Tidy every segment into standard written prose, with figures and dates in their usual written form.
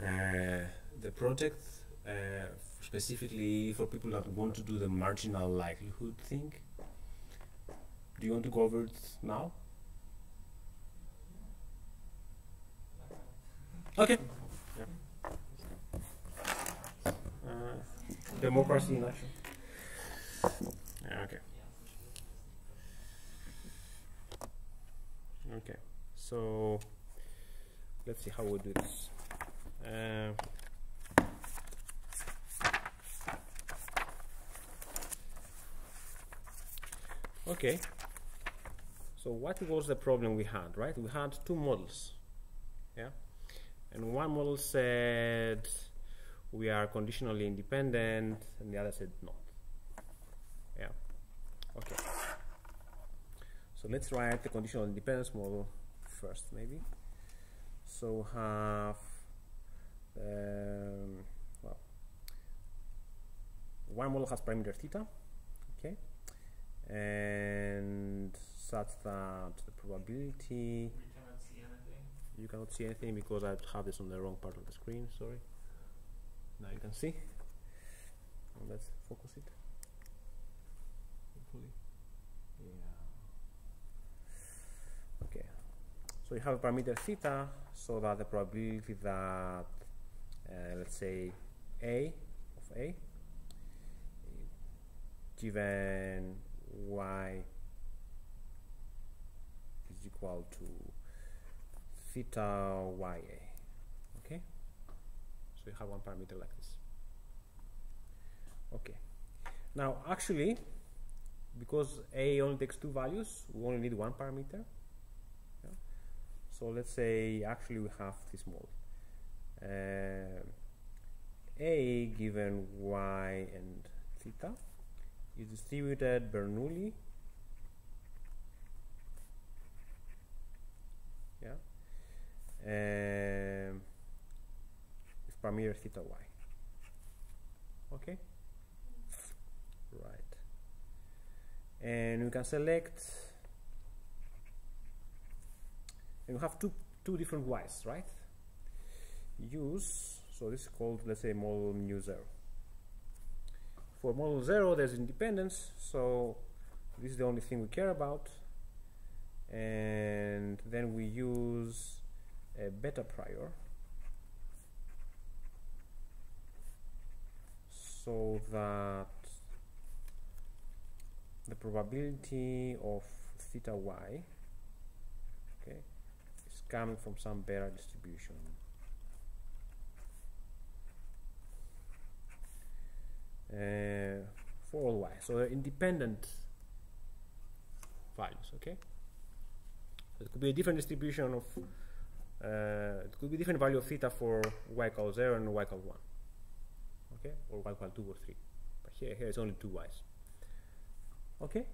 the project, specifically for people that want to do the marginal likelihood thing. Do you want to go over it now? Okay. Yeah. Democracy in action. Okay. Okay. So let's see how we do this. Okay. So what was the problem we had, right? We had two models. Yeah. And one model said we are conditionally independent, and the other said not. Yeah. Okay. So let's write the conditional independence model first, maybe. So have well, one model has parameter theta, okay, and such that the probability. You cannot see anything because I have this on the wrong part of the screen, sorry. Now you can see. Well, let's focus it. Hopefully. Yeah. Okay. So you have a parameter theta, so that the probability that, let's say, A of A, given Y is equal to theta YA. Okay, so you have one parameter like this. Okay, now actually, because A only takes two values, we only need one parameter. Yeah? So let's say actually we have this model. A given Y and theta is distributed Bernoulli. Yeah. With parameter theta Y. Okay. Right. And we can select, and we have two different Y's, right? Use, so this is called, let's say, model mu 0. For model 0 there's independence, so this is the only thing we care about. And then we use a beta prior so that the probability of theta Y, okay, is coming from some beta distribution. For all Y, so they're independent values, okay? It could be a different distribution of, it could be different value of theta for Y equals 0 and Y equals 1, okay, or Y equals 2 or 3. But here it's only two Y's. Okay,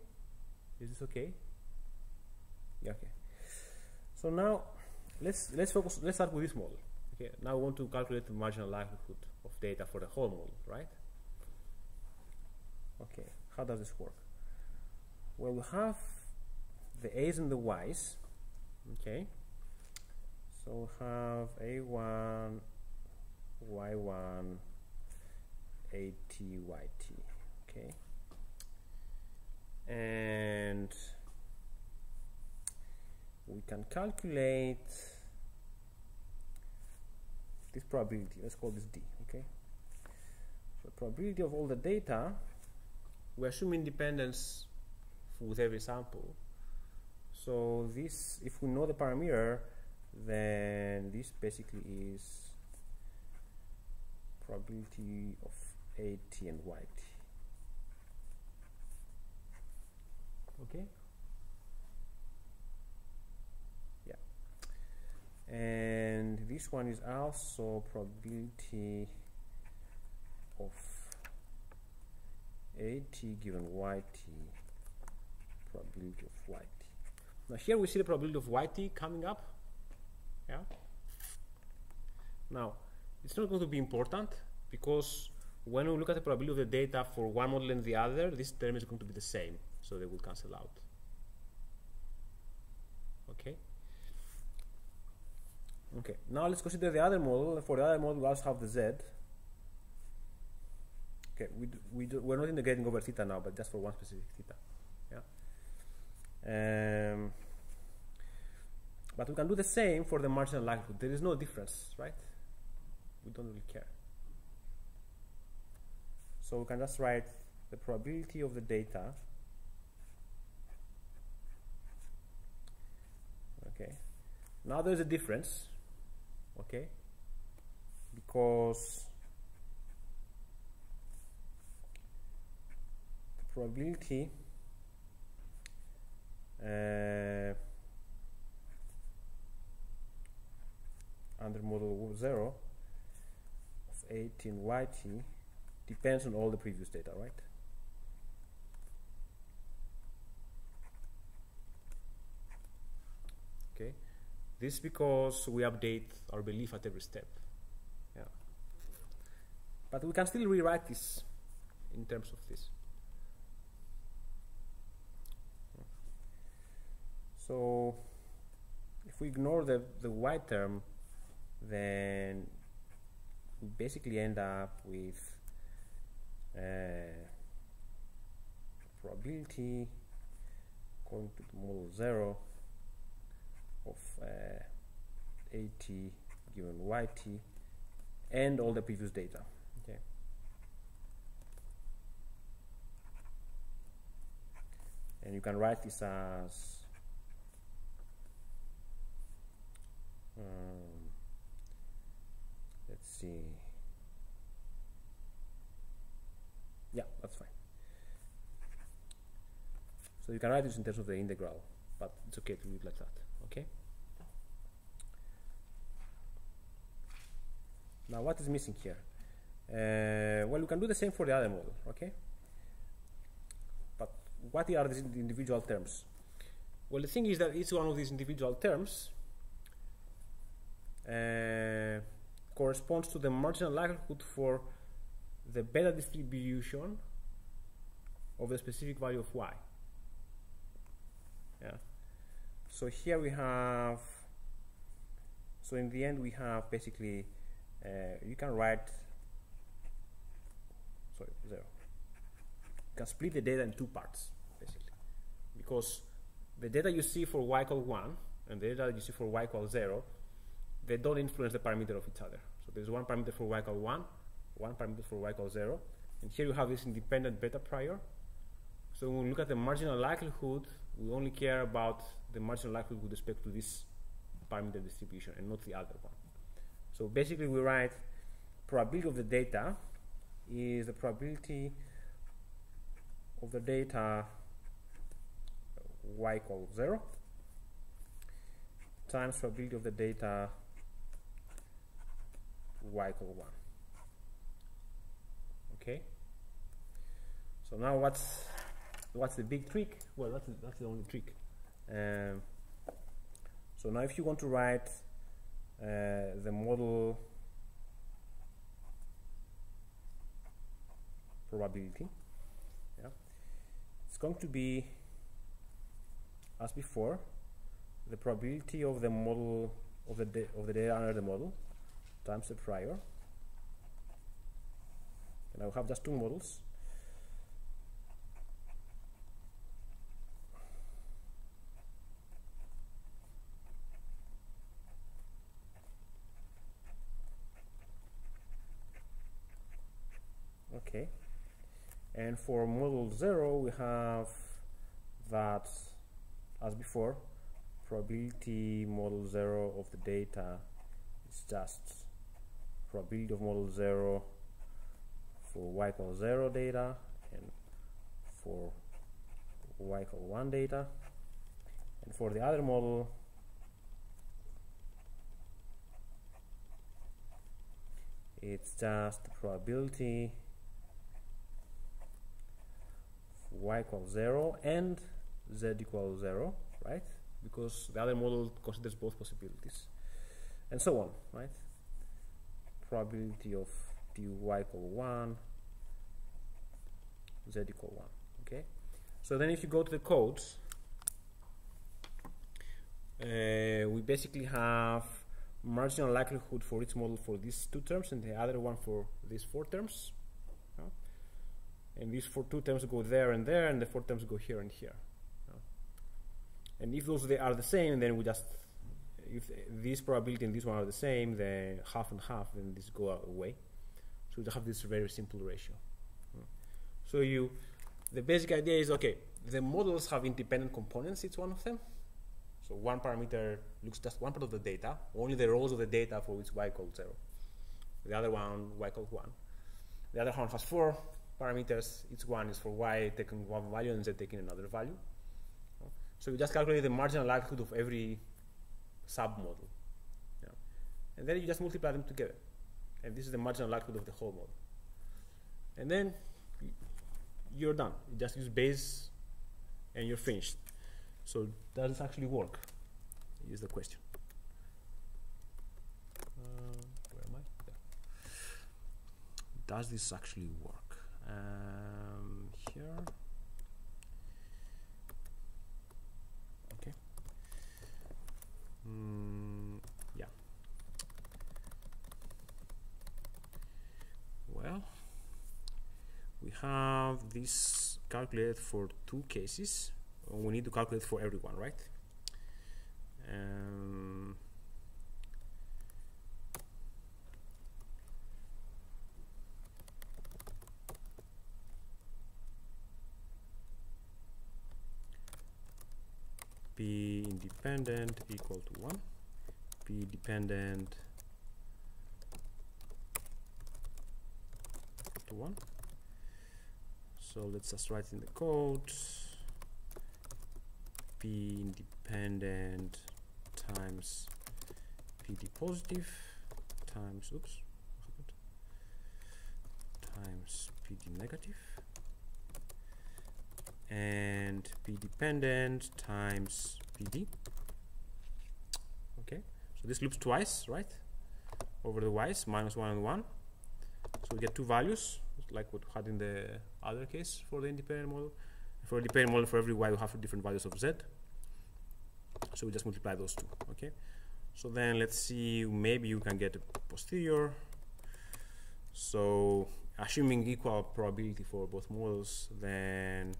is this okay? Yeah, okay. So now let's focus. Let's start with this model. Okay, now we want to calculate the marginal likelihood of data for the whole model, right? Okay, how does this work? Well, we have the A's and the Y's. Okay, so we have A1, Y1, AT, YT. Okay, and we can calculate this probability. Let's call this D. Okay, so probability of all the data. We assume independence with every sample. So this, if we know the parameter, then this basically is probability of AT and YT. Okay? Yeah. And this one is also probability of AT given YT, probability of YT. Now here we see the probability of YT coming up. Yeah. Now it's not going to be important because when we look at the probability of the data for one model and the other, this term is going to be the same, so they will cancel out. Okay. Okay, now let's consider the other model. For the other model, we also have the z. Okay, we're not integrating over theta now, but just for one specific theta. Yeah. But we can do the same for the marginal likelihood. There is no difference, right? We don't really care. So we can just write the probability of the data. Okay. Now there's a difference. Okay. Because the probability under model 0 of 18 yt depends on all the previous data, right? Okay, this is because we update our belief at every step. Yeah, but we can still rewrite this in terms of this. So if we ignore the y term, then we basically end up with probability according to the model 0 of 80 given yt and all the previous data. Okay. And you can write this as let's see. Yeah, that's fine. So you can write this in terms of the integral, but it's okay to leave it like that. Okay. Now, what is missing here? Well, we can do the same for the other model. Okay. But what are these individual terms? Well, the thing is that each one of these individual terms corresponds to the marginal likelihood for the beta distribution of the specific value of y. Yeah. So here we have, so in the end we have basically, you can write, sorry, 0. You can split the data in two parts, basically. Because the data you see for y equal 1 and the data you see for y equal 0, they don't influence the parameter of each other. So there's one parameter for y equal 1, one parameter for y equal 0, and here you have this independent beta prior. So when we look at the marginal likelihood, we only care about the marginal likelihood with respect to this parameter distribution and not the other one. So basically we write probability of the data is the probability of the data y equals 0 times probability of the data y equals 1. Okay. So now what's the big trick? Well, that's the only trick. So now if you want to write the model probability, yeah, it's going to be, as before, the probability of the model of the data under the model times the prior. And I'll have just two models. Okay, and for model 0 we have that, as before, probability model 0 of the data is just probability of model 0 for y equals 0 data and for y equals 1 data, and for the other model it's just the probability y equals 0 and z equals 0, right? Because the other model considers both possibilities, and so on, right? Probability of dy equal 1, z equal 1. Okay. So then, if you go to the codes, we basically have marginal likelihood for each model for these 2 terms and the other one for these 4 terms. And these 2 terms go there, and the 4 terms go here and here. And if those they are the same, then we just, if this probability and this one are the same, then half and half, then this go away. So we just have this very simple ratio. So the basic idea is, okay, the models have independent components, each one of them. So one parameter looks just one part of the data, only the rows of the data for which y equals 0. The other one, y equals 1. The other one has 4 parameters. Each one is for y taking one value and z taking another value. So you just calculate the marginal likelihood of every sub-model. And then you just multiply them together. And this is the marginal likelihood of the whole model. And then you're done. You just use base and you're finished. So does this actually work? Is the question. Where am I? There. Does this actually work? Here. Okay. Yeah. Well, we have this calculated for 2 cases. We need to calculate for everyone, right? P independent equal to 1, P dependent to 1. So let's just write in the code P independent times PD positive times times PD negative, and P dependent times PD. Okay, so this loops twice, right? Over the y's, -1 and 1. So we get 2 values, like what we had in the other case for the independent model. For a dependent model, for every y, we have different values of z. So we just multiply those 2. Okay. So then let's see, maybe you can get a posterior. So assuming equal probability for both models, then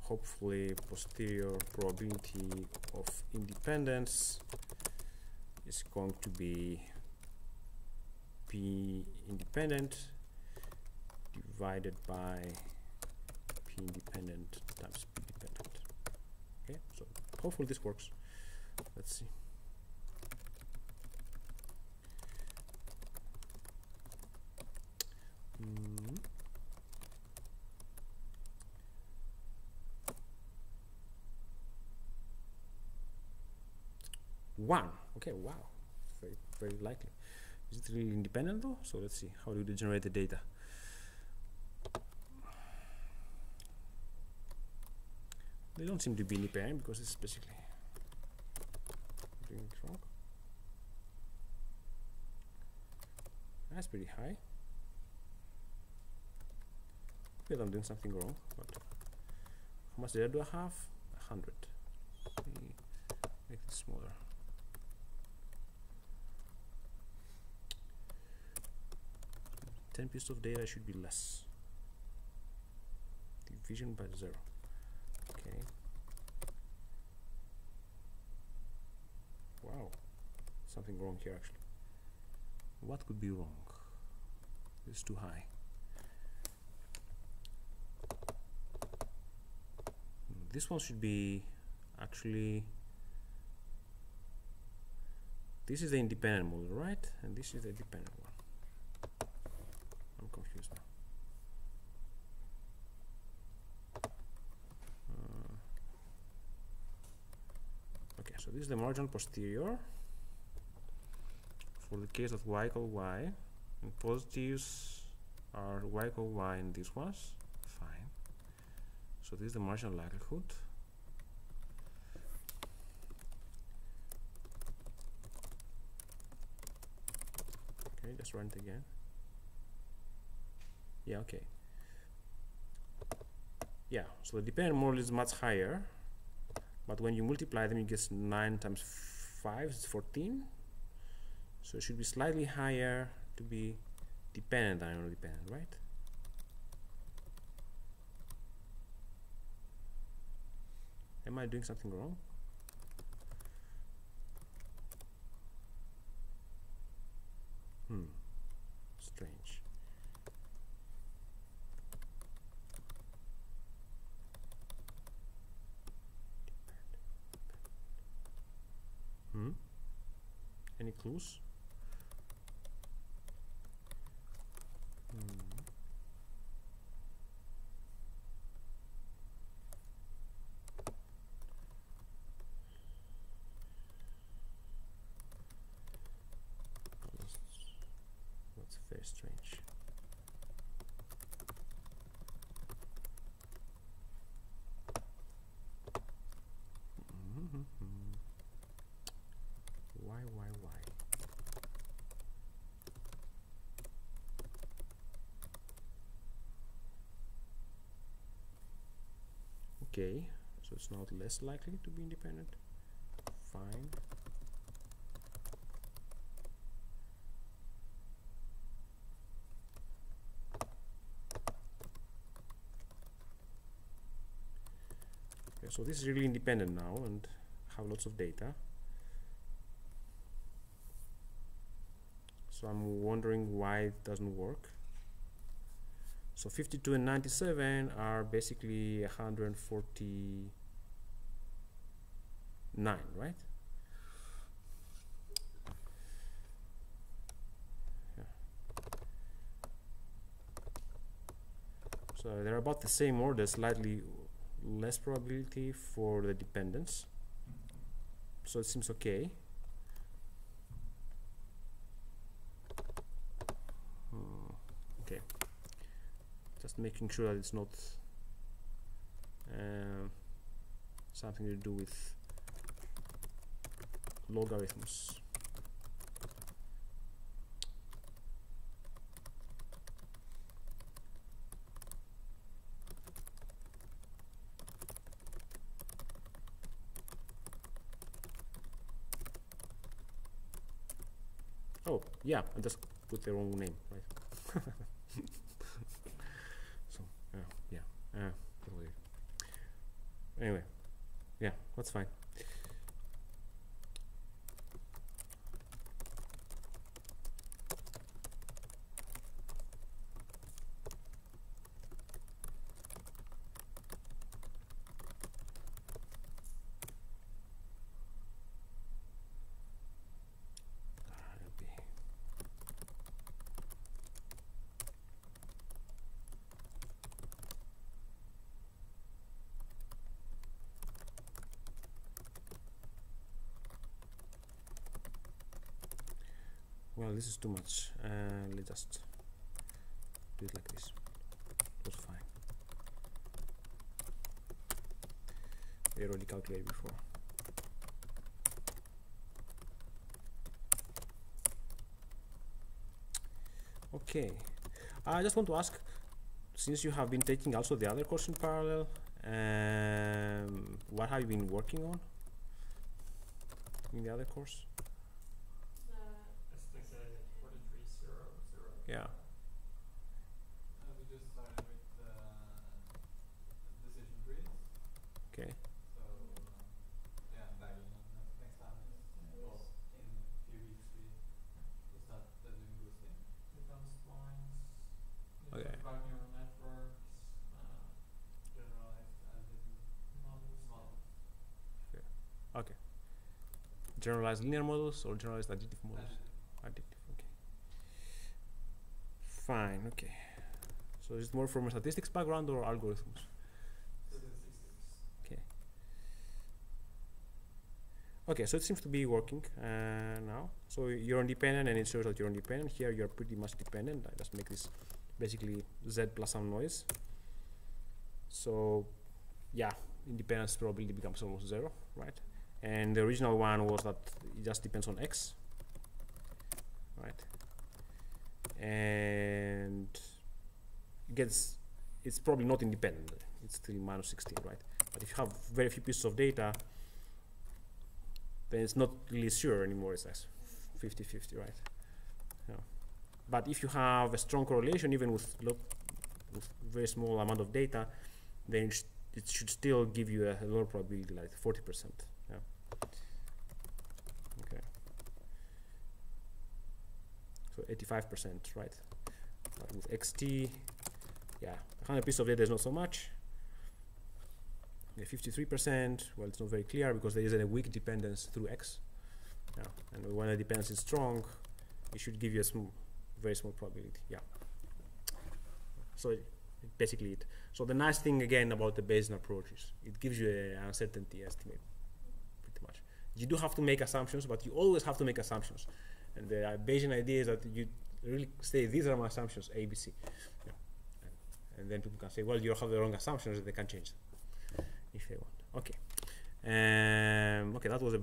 hopefully posterior probability of independence is going to be P independent divided by P independent times P dependent. Okay, so hopefully this works. Let's see. One. Okay, wow, very, very likely. Is it really independent though? So let's see, how do you generate the data? They don't seem to be independent because it's basically doing it wrong. That's pretty high. Maybe I'm doing something wrong, but how much data do I have? 100. Let me make it smaller. Ten pieces of data should be less. Division by 0. Okay. Wow. Something wrong here actually. What could be wrong? It's too high. This one should be actually, this is the independent model, right? And this is the dependent one. I'm confused now. Okay, so this is the marginal posterior for the case of y equal y, and positives are y equal y in these ones. Fine. So this is the marginal likelihood. Okay, just run it again. Yeah, okay. Yeah, so the dependent model is much higher, but when you multiply them, you get 9 times 5 is 14. So it should be slightly higher to be dependent than independent, right? Am I doing something wrong? Strange. Any clues? That's very strange. Why? Okay, so it's not less likely to be independent. Fine. Okay, so this is really independent now and have lots of data. So I'm wondering why it doesn't work. So 52 and 97 are basically 149, right? Yeah. So they're about the same order, slightly less probability for the dependence. So it seems okay. Okay. Just making sure that it's not something to do with logarithms. Oh, yeah, I just put the wrong name, right? Anyway, yeah, that's fine. Well, this is too much. Let's just do it like this. That's fine. We already calculated before. Okay. I just want to ask, since you have been taking also the other course in parallel, what have you been working on in the other course? Yeah. We just started with decision trees. Okay. So yeah, back in next time well, in a few weeks we start doing boosting. Becomes lines. Okay. About neural networks, generalized additive models. Yeah. Okay. Generalized linear models or generalized additive models? Additive. Okay. Fine. Okay. So is it more from a statistics background or algorithms? Statistics. Okay. Okay, so it seems to be working now. So you're independent and it shows that you're independent. Here you're pretty much dependent. I just make this basically Z plus some noise. So yeah, independence probability becomes almost 0, right? And the original one was that it just depends on X, right? And it's probably not independent. It's still minus 16, right? But if you have very few pieces of data, then it's not really sure anymore. It's like 50-50, right? Yeah. But if you have a strong correlation, even with very small amount of data, then it should still give you a lower probability, like 40%. Yeah. Okay. So 85%, right? But with XT, yeah, 100 pieces of data is not so much. Yeah, 53%, well, it's not very clear because there is a weak dependence through X. Yeah. And when the dependence is strong, it should give you a very small probability. Yeah. So basically it. So the nice thing again about the Bayesian approach is it gives you an uncertainty estimate, pretty much. You do have to make assumptions, but you always have to make assumptions. And the Bayesian idea is that you really say, these are my assumptions, A, B, C. Yeah. And then people can say, well, you have the wrong assumptions, they can change them if they want. Okay. Okay, that was a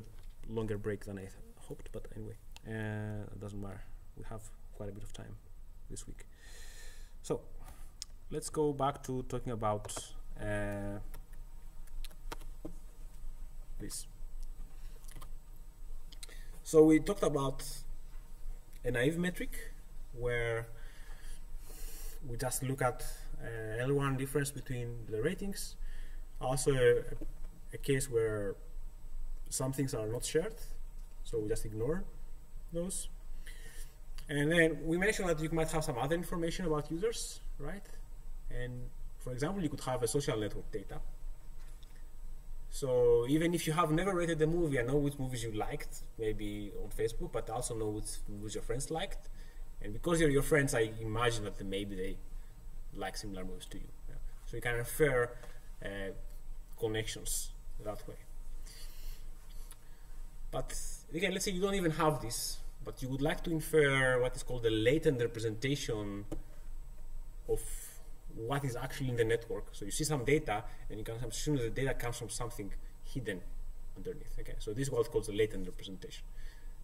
longer break than I hoped, but anyway, it doesn't matter. We have quite a bit of time this week. So let's go back to talking about this. So we talked about a naive metric where we just look at L1 difference between the ratings. Also a case where some things are not shared, so we just ignore those. And then we mentioned that you might have some other information about users, right? And for example, you could have a social network data. So even if you have never rated a movie and know which movies you liked, maybe on Facebook, but also know which movies your friends liked, and because you're your friends, I imagine that maybe they like similar movies to you. Yeah. So you can infer connections that way. But again, let's say you don't even have this, but you would like to infer what is called the latent representation of what is actually in the network. So you see some data, and you can assume that the data comes from something hidden underneath. Okay, so this is what's called the latent representation.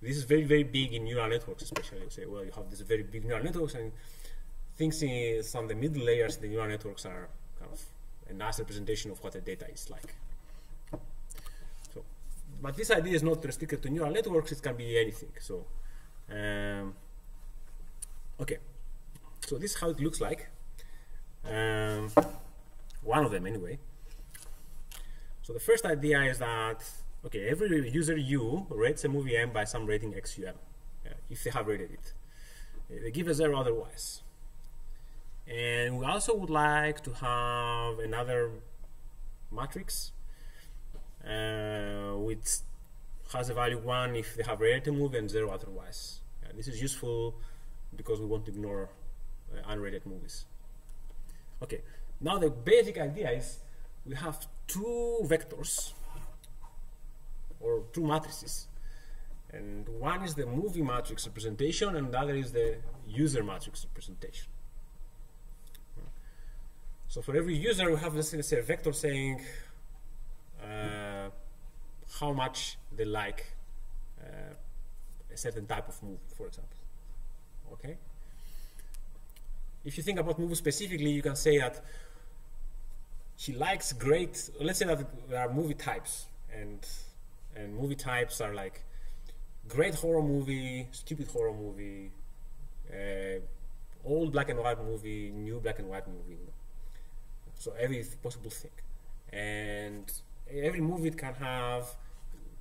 This is very, very big in neural networks, especially. You say, well, you have this very big neural networks, and things in some of the middle layers of the neural networks are kind of a nice representation of what the data is like. So, but this idea is not restricted to neural networks. It can be anything. So, okay. So this is how it looks like. One of them anyway. So the first idea is that, okay, every user U rates a movie M by some rating XUM, if they have rated it. They give a 0 otherwise. And we also would like to have another matrix which has a value 1 if they have rated a movie and 0 otherwise. This is useful because we want to ignore unrated movies. Okay, now the basic idea is we have two vectors or two matrices, and one is the movie matrix representation and the other is the user matrix representation. So for every user we have, let's say, a vector saying how much they like a certain type of movie, for example. Okay. If you think about movies specifically, you can say that he likes great. Let's say that there are movie types, and movie types are like great horror movie, stupid horror movie, old black and white movie, new black and white movie. So every possible thing, and every movie can have.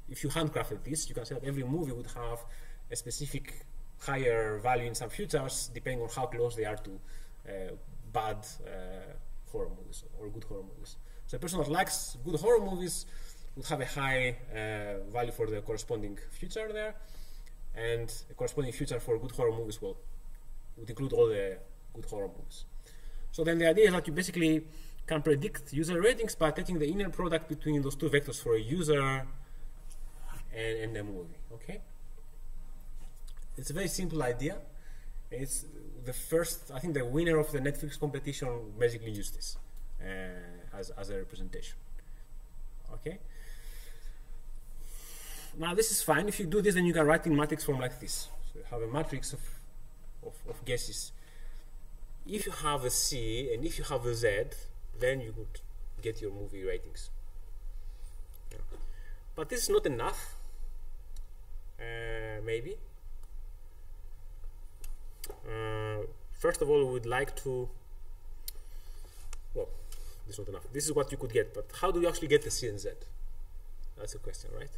If you handcrafted this, you can say that every movie would have a specific higher value in some futures depending on how close they are to bad horror movies or good horror movies. So a person that likes good horror movies would have a high value for the corresponding future there, and a corresponding future for good horror movies would include all the good horror movies. So then the idea is that you basically can predict user ratings by taking the inner product between those two vectors for a user and a movie. Okay. It's a very simple idea. It's the first, I think the winner of the Netflix competition basically used this as a representation. Okay. Now this is fine. If you do this, then you can write in matrix form like this. So you have a matrix of guesses. If you have a C and if you have a Z, then you could get your movie ratings. But this is not enough, maybe. First of all, we would like to, well, this is not enough. This is what you could get, but how do you actually get the C and Z? That's the question, right?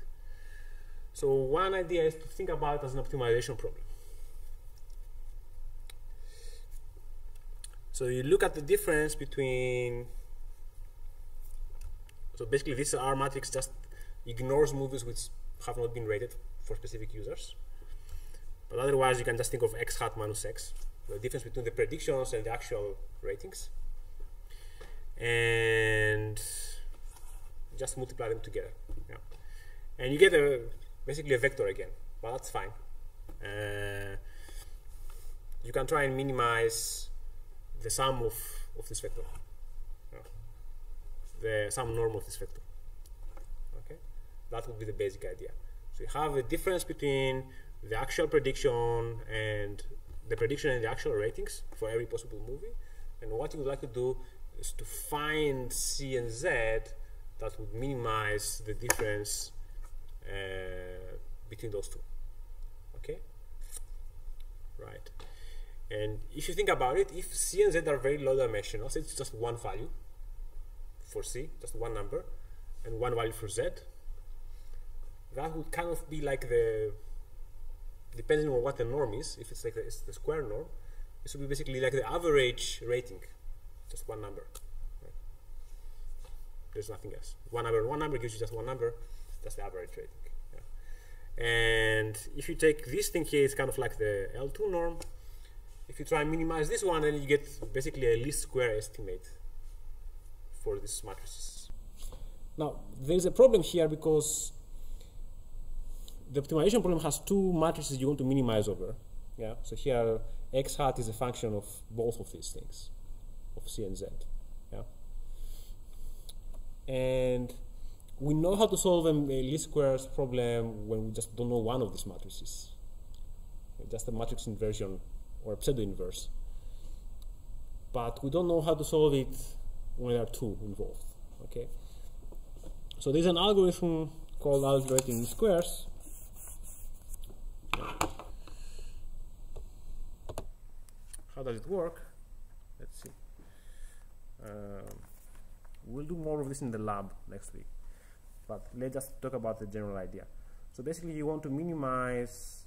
So one idea is to think about it as an optimization problem. So you look at the difference between, so basically this R matrix just ignores movies which have not been rated for specific users. But otherwise you can just think of x hat minus x, the difference between the predictions and the actual ratings. And just multiply them together. Yeah. And you get basically a vector again, but that's fine. You can try and minimize the sum of this vector, the sum norm of this vector. Okay, that would be the basic idea. So you have a difference between the actual prediction and the actual ratings for every possible movie, and what you would like to do is to find C and Z that would minimize the difference between those two. Okay, right. And if you think about it, if C and Z are very low dimensional, so it's just one value for C, just one number, and one value for Z, that would kind of be like the, depending on what the norm is, if it's like it's the square norm, this would be basically like the average rating, just one number. Right? There's nothing else. One number gives you just one number, that's the average rating. Yeah. And if you take this thing here, it's kind of like the L2 norm. If you try and minimize this one, then you get basically a least square estimate for these matrices. Now, there's a problem here because the optimization problem has two matrices you want to minimize over. Yeah. So here, x hat is a function of both of these things, of C and Z. Yeah. And we know how to solve a least squares problem when we just don't know one of these matrices. Just a matrix inversion or a pseudo inverse. But we don't know how to solve it when there are two involved. Okay. So there's an algorithm called algebraic squares. How does it work? Let's see. We'll do more of this in the lab next week, but let's just talk about the general idea. So basically you want to minimize,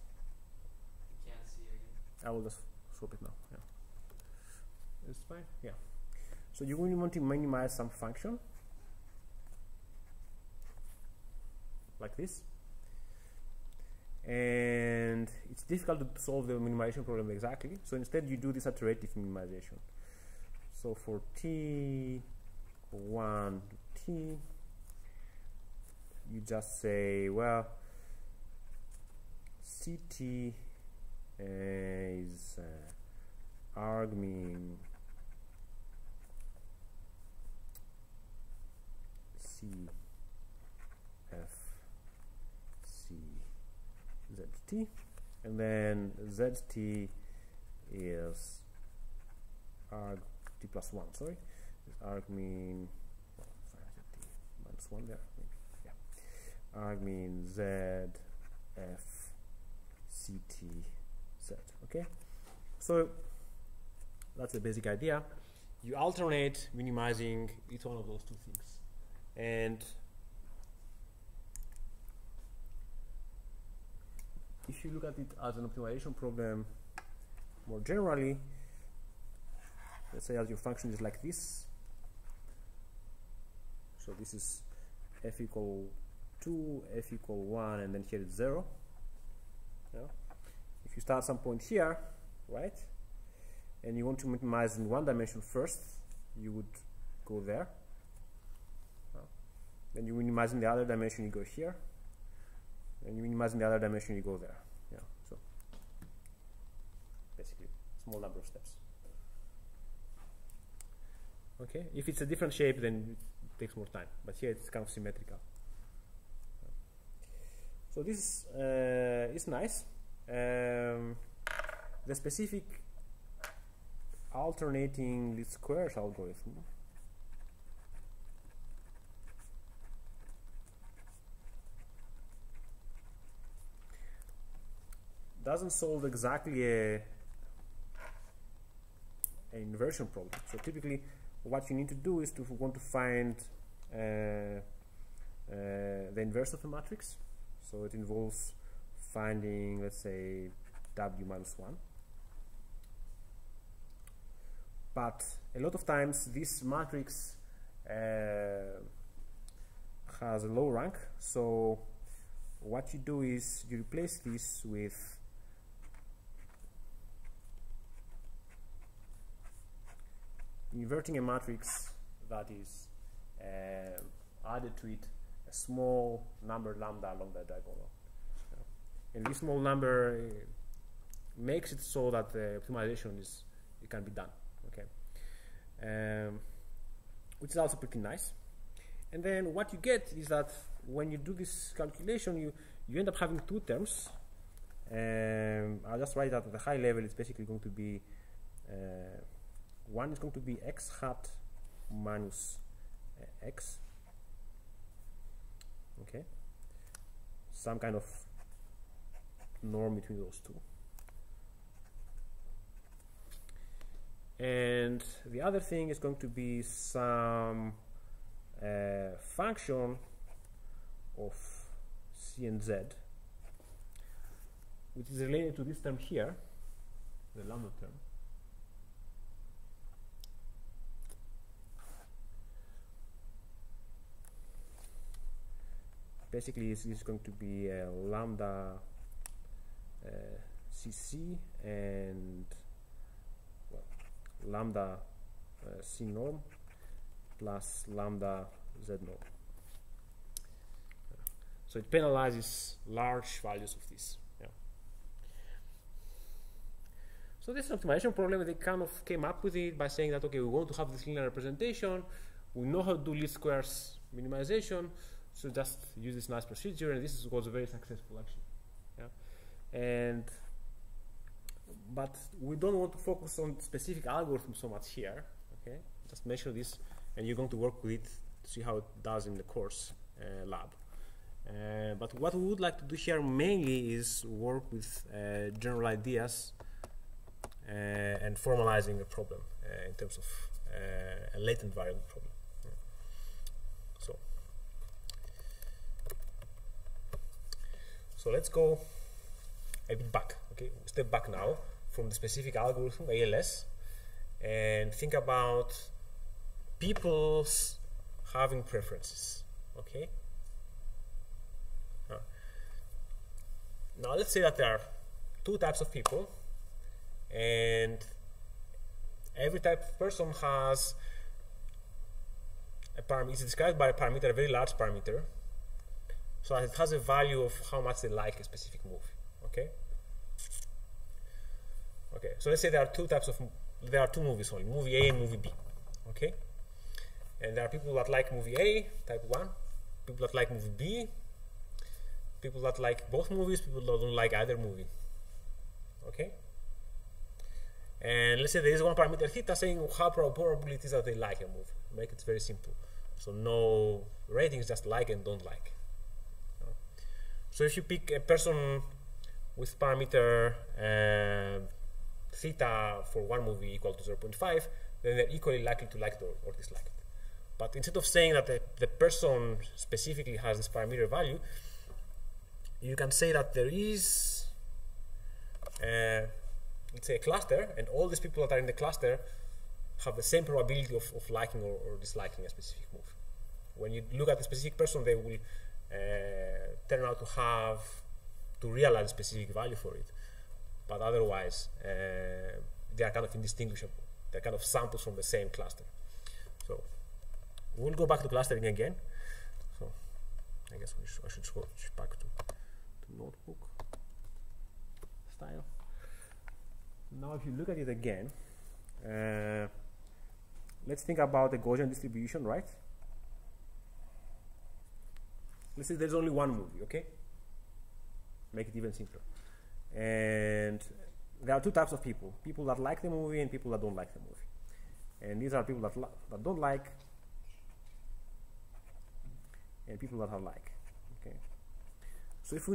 You can't see again. I will just swap it now. Yeah. It's fine? Yeah. So you want to minimize some function like this, and it's difficult to solve the minimization problem exactly, so instead you do this iterative minimization. So for t1 to t, you just say, well, ct is argmin c f c zt, and then zt is arg t plus 1, sorry, is argmin, well, zt minus 1 there, maybe. Yeah, argmin z f ct z. Okay, so that's the basic idea. You alternate minimizing each one of those two things, and if you look at it as an optimization problem more generally, let's say as your function is like this, so this is f equal 2, f equal 1, and then here it's 0. Yeah. If you start some point here, right, and you want to minimize in one dimension first, you would go there. Then you minimize in the other dimension, you go here. And you minimize in the other dimension, you go there. Yeah. So basically, small number of steps. Okay. If it's a different shape, then it takes more time. But here it's kind of symmetrical. So this is nice. The specific alternating least squares algorithm doesn't solve exactly a an inversion problem. So typically, what you need to do is to want to find the inverse of a matrix. So it involves finding, let's say, W minus 1. But a lot of times this matrix has a low rank, so what you do is you replace this with inverting a matrix that is added to it a small number lambda along the diagonal. And this small number makes it so that the optimization it can be done. Okay, which is also pretty nice. And then what you get is that when you do this calculation, you end up having two terms. I'll just write that at the high level. It's basically going to be one is going to be x hat minus x. Okay, some kind of norm between those two. And the other thing is going to be some function of c and z, which is related to this term here, the lambda term. Basically, this is going to be lambda cc and lambda c norm plus lambda z norm. So it penalizes large values of this. Yeah. So this is an optimization problem. They kind of came up with it by saying that, okay, we want to have this linear representation. We know how to do least squares minimization, so just use this nice procedure, and this was very successful actually. Yeah. But we don't want to focus on specific algorithms so much here. Okay, just measure this, and you're going to work with it to see how it does in the course lab. But what we would like to do here mainly is work with general ideas and formalizing a problem in terms of a latent variable problem. Yeah. So let's go a bit back. Okay, step back now from the specific algorithm ALS and think about people's having preferences. Okay. Now let's say that there are two types of people, and every type of person has a parameter. It's described by a parameter, a very large parameter, so that it has a value of how much they like a specific movie. Okay. Okay. So let's say there are two movies only, movie A and movie B. Okay. And there are people that like movie A, type 1, people that like movie B, people that like both movies, people that don't like either movie. Okay. And let's say there is one parameter theta saying how probable it is that they like a movie. Make it very simple. So no ratings, just like and don't like. So if you pick a person with parameter theta for one movie equal to 0.5, then they're equally likely to like it or dislike it. But instead of saying that the person specifically has this parameter value, you can say that there is, let's say, a cluster, and all these people that are in the cluster have the same probability of liking or disliking a specific movie. When you look at a specific person, they will turn out to realize a specific value for it. But otherwise, they are kind of indistinguishable. They're kind of samples from the same cluster. So we'll go back to clustering again. So I guess I should switch back to notebook style. Now if you look at it again, let's think about the Gaussian distribution, right? Let's say there's only one movie, okay? Make it even simpler. And there are two types of people. People that like the movie and people that don't like the movie. And these are people that don't like and people that are like. Okay. So if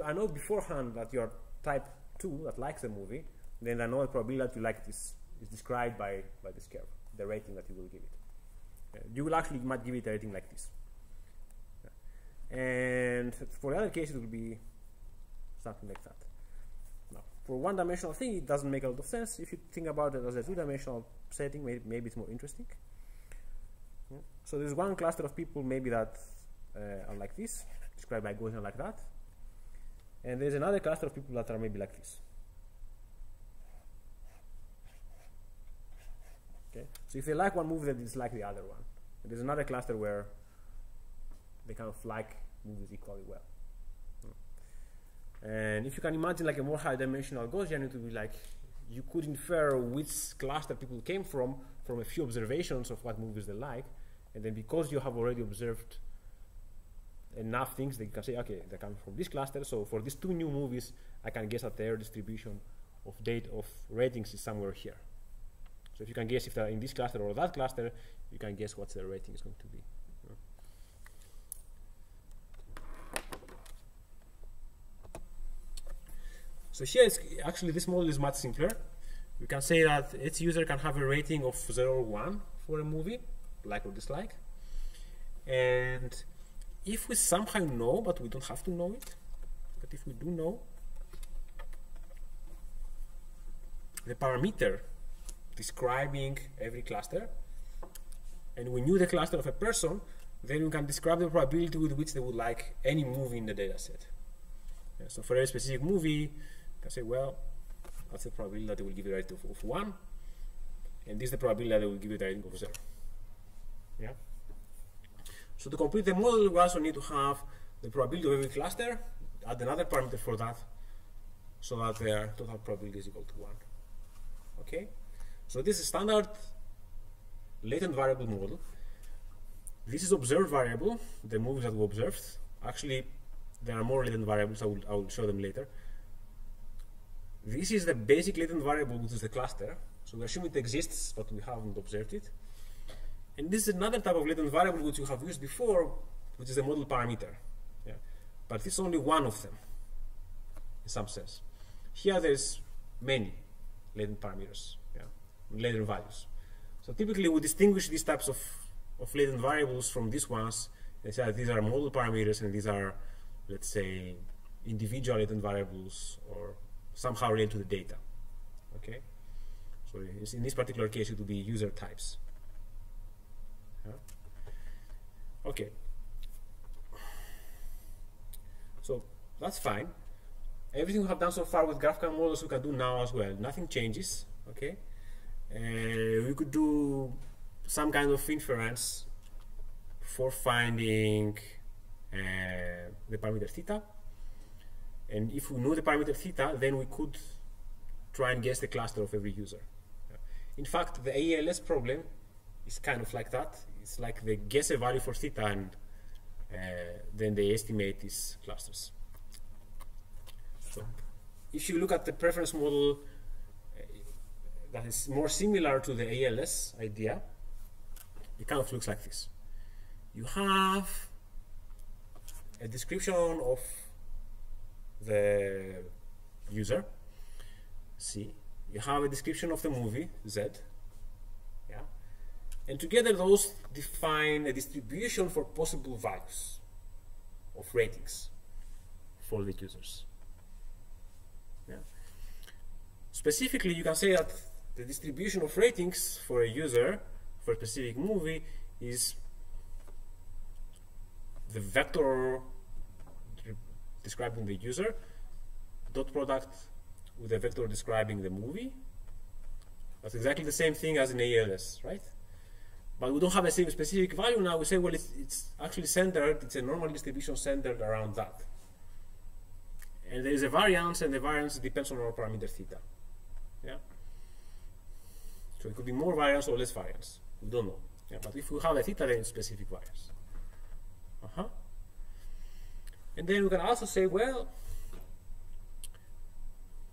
I know beforehand that you are type 2 that likes the movie, then I know the probability that you like it is is described by this curve, the rating that you will give it. You will actually might give it a rating like this. And for the other case, it will be something like that. Now, for one-dimensional thing, it doesn't make a lot of sense. If you think about it as a two-dimensional setting, maybe it's more interesting. Yeah. So there's one cluster of people maybe that are like this, described by Gaussian like that. And there's another cluster of people that are maybe like this. Okay. So if they like one movie, they dislike the other one. And there's another cluster where they kind of like movies equally well. And if you can imagine like a more high-dimensional Gaussian, it would be like you could infer which cluster people came from a few observations of what movies they like, and then because you have already observed enough things, that you can say, okay, they come from this cluster. So for these two new movies, I can guess that their distribution of ratings is somewhere here. So if you can guess if they're in this cluster or that cluster, you can guess what their rating is going to be. So here, actually, this model is much simpler. We can say that each user can have a rating of 0 or 1 for a movie, like or dislike. And if we somehow know, but we don't have to know it, but if we do know the parameter describing every cluster, and we knew the cluster of a person, then we can describe the probability with which they would like any movie in the dataset. Yeah, so for a specific movie, you can say, well, that's the probability that they will give you a rating of 1, and this is the probability that they will give you a rating of 0. Yeah. So to complete the model, we also need to have the probability of every cluster, add another parameter for that, so that their total probability is equal to 1. Okay? So this is standard latent variable model. This is observed variable, the movies that we observed. Actually, there are more latent variables, I will show them later. This is the basic latent variable, which is the cluster. So we assume it exists, but we haven't observed it. And this is another type of latent variable which you have used before, which is the model parameter. Yeah. But it's only one of them, in some sense. Here there's many latent parameters, yeah, latent values. So typically we distinguish these types of latent variables from these ones and say that these are model parameters and these are, let's say, individual latent variables or somehow related to the data. Okay? So in this particular case it would be user types. Yeah. Okay. So that's fine. Everything we have done so far with graphical models we can do now as well. Nothing changes. Okay. We could do some kind of inference for finding the parameter theta. And if we know the parameter theta, then we could try and guess the cluster of every user. In fact, the AELS problem is kind of like that. It's like they guess a value for theta and then they estimate these clusters. So if you look at the preference model that is more similar to the AELS idea, it kind of looks like this. You have a description of the user, C. You have a description of the movie, Z. Yeah. And together those define a distribution for possible values of ratings for the users. Yeah. Specifically, you can say that the distribution of ratings for a user for a specific movie is the vector describing the user dot product with the vector describing the movie. That's exactly the same thing as in ALS, right? But we don't have a specific value now. We say, well, it's actually centered, it's a normal distribution centered around that. And there is a variance, and the variance depends on our parameter theta. Yeah? So it could be more variance or less variance. We don't know. Yeah? But if we have a theta, then it's specific variance. And then we can also say, well,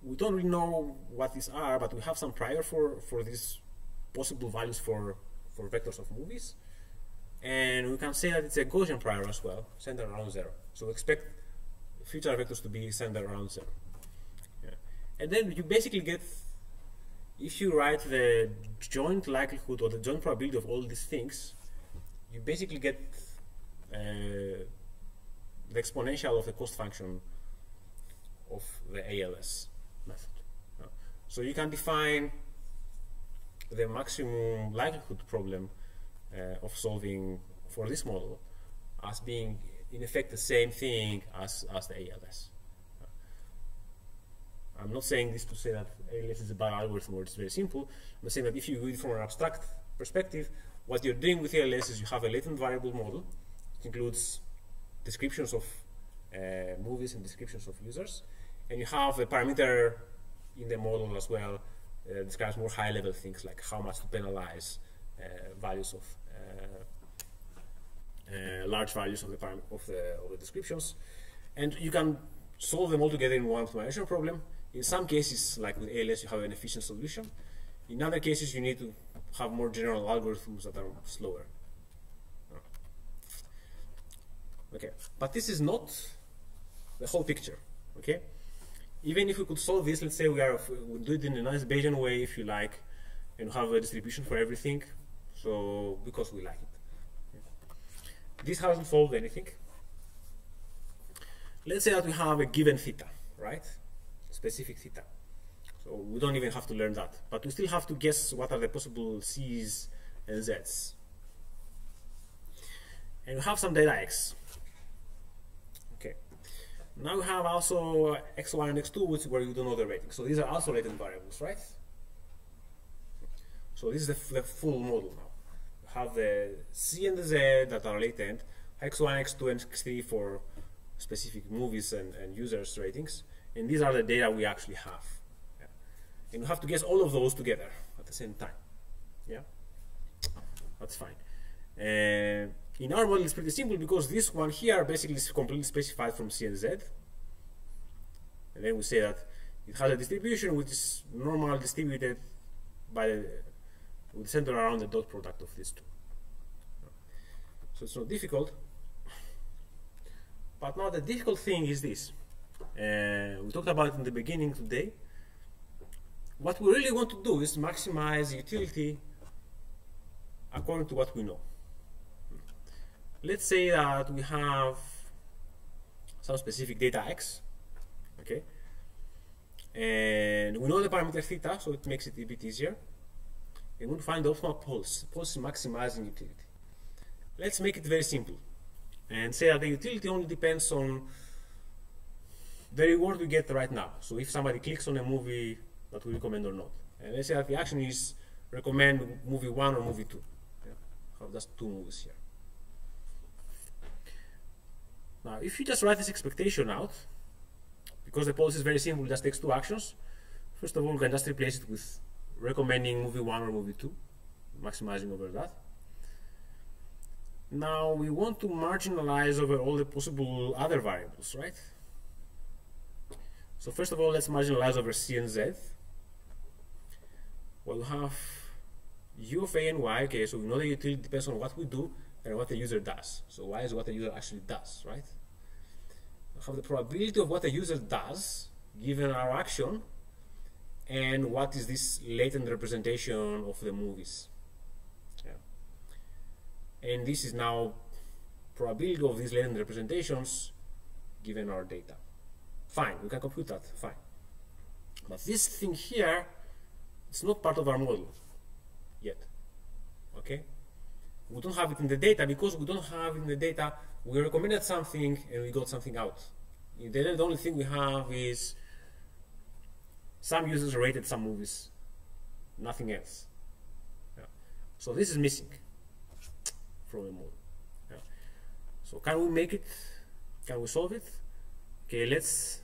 we don't really know what these are, but we have some prior for these possible values for vectors of movies. And we can say that it's a Gaussian prior as well, centered around 0. So expect future vectors to be centered around 0. Yeah. And then you basically get if you write the joint likelihood or the joint probability of all these things, you basically get the exponential of the cost function of the ALS method. So you can define the maximum likelihood problem of solving for this model as being in effect the same thing as the ALS. I'm not saying this to say that ALS is a bad algorithm or it's very simple. I'm saying that if you read from an abstract perspective, what you're doing with ALS is you have a latent variable model. It includes descriptions of movies and descriptions of users, and you have a parameter in the model as well that describes more high-level things like how much to penalize values of large values of the descriptions, and you can solve them all together in one optimization problem. In some cases, like with ALS, you have an efficient solution. In other cases, you need to have more general algorithms that are slower. Okay, but this is not the whole picture. Okay, even if we could solve this, let's say we do it in a nice Bayesian way, if you like, and have a distribution for everything. So because we like it, this hasn't solved anything. Let's say that we have a given theta, right? Specific theta. So we don't even have to learn that, but we still have to guess what are the possible C's and Z's. And we have some data X. Okay. Now we have also X1 and X2, where you don't know the rating. So these are also latent variables, right? So this is the full model now. We have the C and the Z that are latent, X1, X2, and X3 for specific movies and users' ratings. And these are the data we actually have. Yeah. And we have to guess all of those together at the same time. Yeah, that's fine. In our model, it's pretty simple because this one here basically is completely specified from C and Z. And then we say that it has a distribution which is normal distributed with the center around the dot product of these two. So it's not difficult. But now the difficult thing is this. We talked about it in the beginning today. What we really want to do is maximize utility according to what we know. Let's say that we have some specific data X, okay, and we know the parameter theta, so it makes it a bit easier. And we'll find the optimal pulse. Pulse is maximizing utility. Let's make it very simple and say that the utility only depends on the reward we get right now. So if somebody clicks on a movie that we recommend or not, and let's say that the action is recommend movie 1 or movie 2. Yeah, I have just 2 movies here. Now, if you just write this expectation out, because the policy is very simple, it just takes 2 actions. First of all, we can just replace it with recommending movie 1 or movie 2, maximizing over that. Now, we want to marginalize over all the possible other variables, right? So first of all, let's marginalize over C and Z. We'll have U of A and Y. Okay, so we know the utility depends on what we do and what the user does. So Y is what the user actually does, right? We have the probability of what the user does given our action and what is this latent representation of the movies. Yeah. And this is now probability of these latent representations given our data. Fine, we can compute that, fine. But this thing here, it's not part of our model yet, okay? We don't have it in the data because we don't have it in the data. We recommended something and we got something out. In the end, the only thing we have is some users rated some movies, nothing else. Yeah. So this is missing from the model. Yeah. So can we make it? Can we solve it? Okay, let's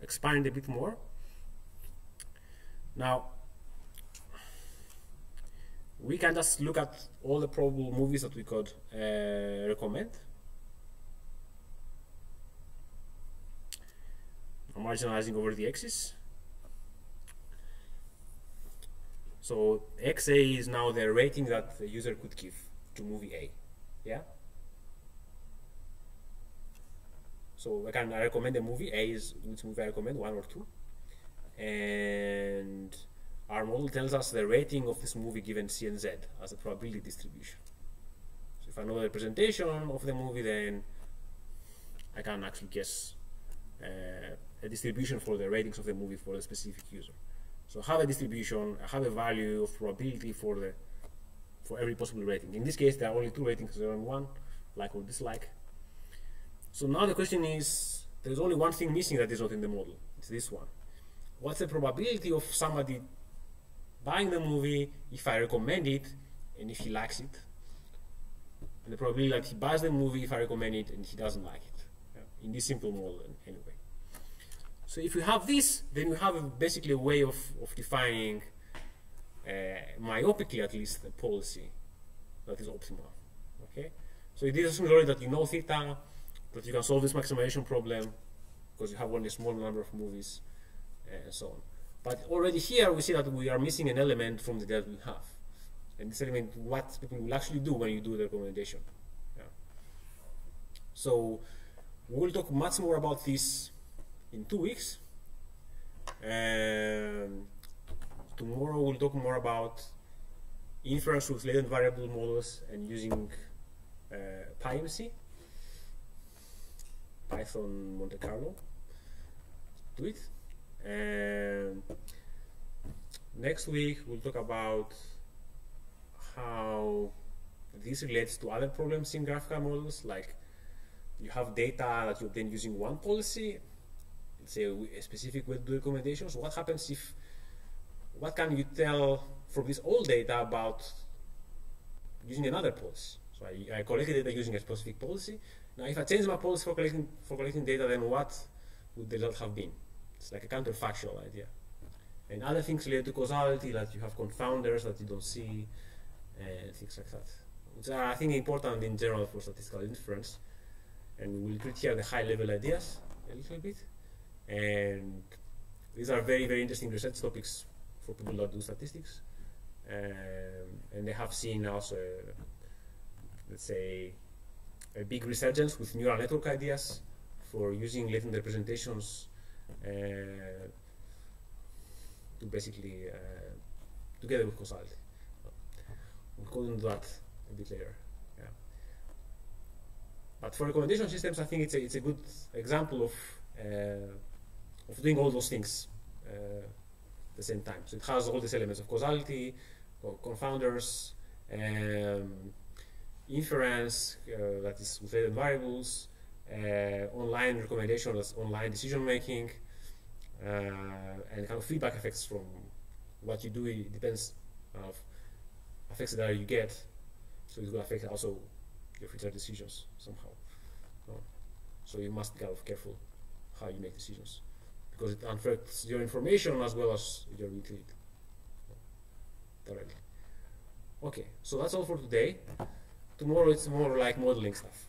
expand a bit more. Now, we can just look at all the probable movies that we could recommend. I'm marginalizing over the x's. So XA is now the rating that the user could give to movie A. Yeah? So I recommend a movie. A is which movie I recommend, 1 or 2. and our model tells us the rating of this movie given C and Z as a probability distribution. So if I know the representation of the movie, then I can actually guess a distribution for the ratings of the movie for a specific user. So I have a distribution, I have a value of probability for every possible rating. In this case, there are only 2 ratings, 0 and 1, like or dislike. So now the question is, there's only one thing missing that is not in the model. It's this one. What's the probability of somebody buying the movie if I recommend it and if he likes it? And the probability that he buys the movie if I recommend it and he doesn't like it. Yeah. In this simple model anyway. So if you have this, then you have basically a way of defining, myopically at least, a policy that is optimal. Okay? So it is assumed already that you know theta, that you can solve this maximization problem because you have only a small number of movies, and so on. But already here we see that we are missing an element from the data we have. And this element, what people will actually do when you do the recommendation. Yeah. So we'll talk much more about this in 2 weeks. Tomorrow we'll talk more about inference with latent variable models and using PyMC, Python Monte Carlo. Do it. And next week we'll talk about how this relates to other problems in graphical models, like you have data that you obtain using one policy, let's say a specific way to do recommendations. What happens if, what can you tell from this old data about using another policy? So I collected data using a specific policy. Now if I change my policy for collecting data, then what would the result have been? It's like a counterfactual idea. And other things related to causality, like you have confounders that you don't see, and things like that, which are, I think, important in general for statistical inference. And we will treat here the high-level ideas a little bit. And these are very, very interesting research topics for people that do statistics. And they have seen also, let's say, a big resurgence with neural network ideas for using latent representations to basically, together with causality. We'll go into that a bit later. Yeah. But for recommendation systems, I think it's a good example of doing all those things at the same time. So it has all these elements of causality, confounders, inference, that is with latent variables, online recommendation, that's online decision making, and kind of feedback effects from what you do. It depends of affects the data you get, so it will affect also your future decisions somehow. So you must be kind of careful how you make decisions, because it affects your information as well as your utility directly. Okay, so that's all for today. Tomorrow it's more like modeling stuff.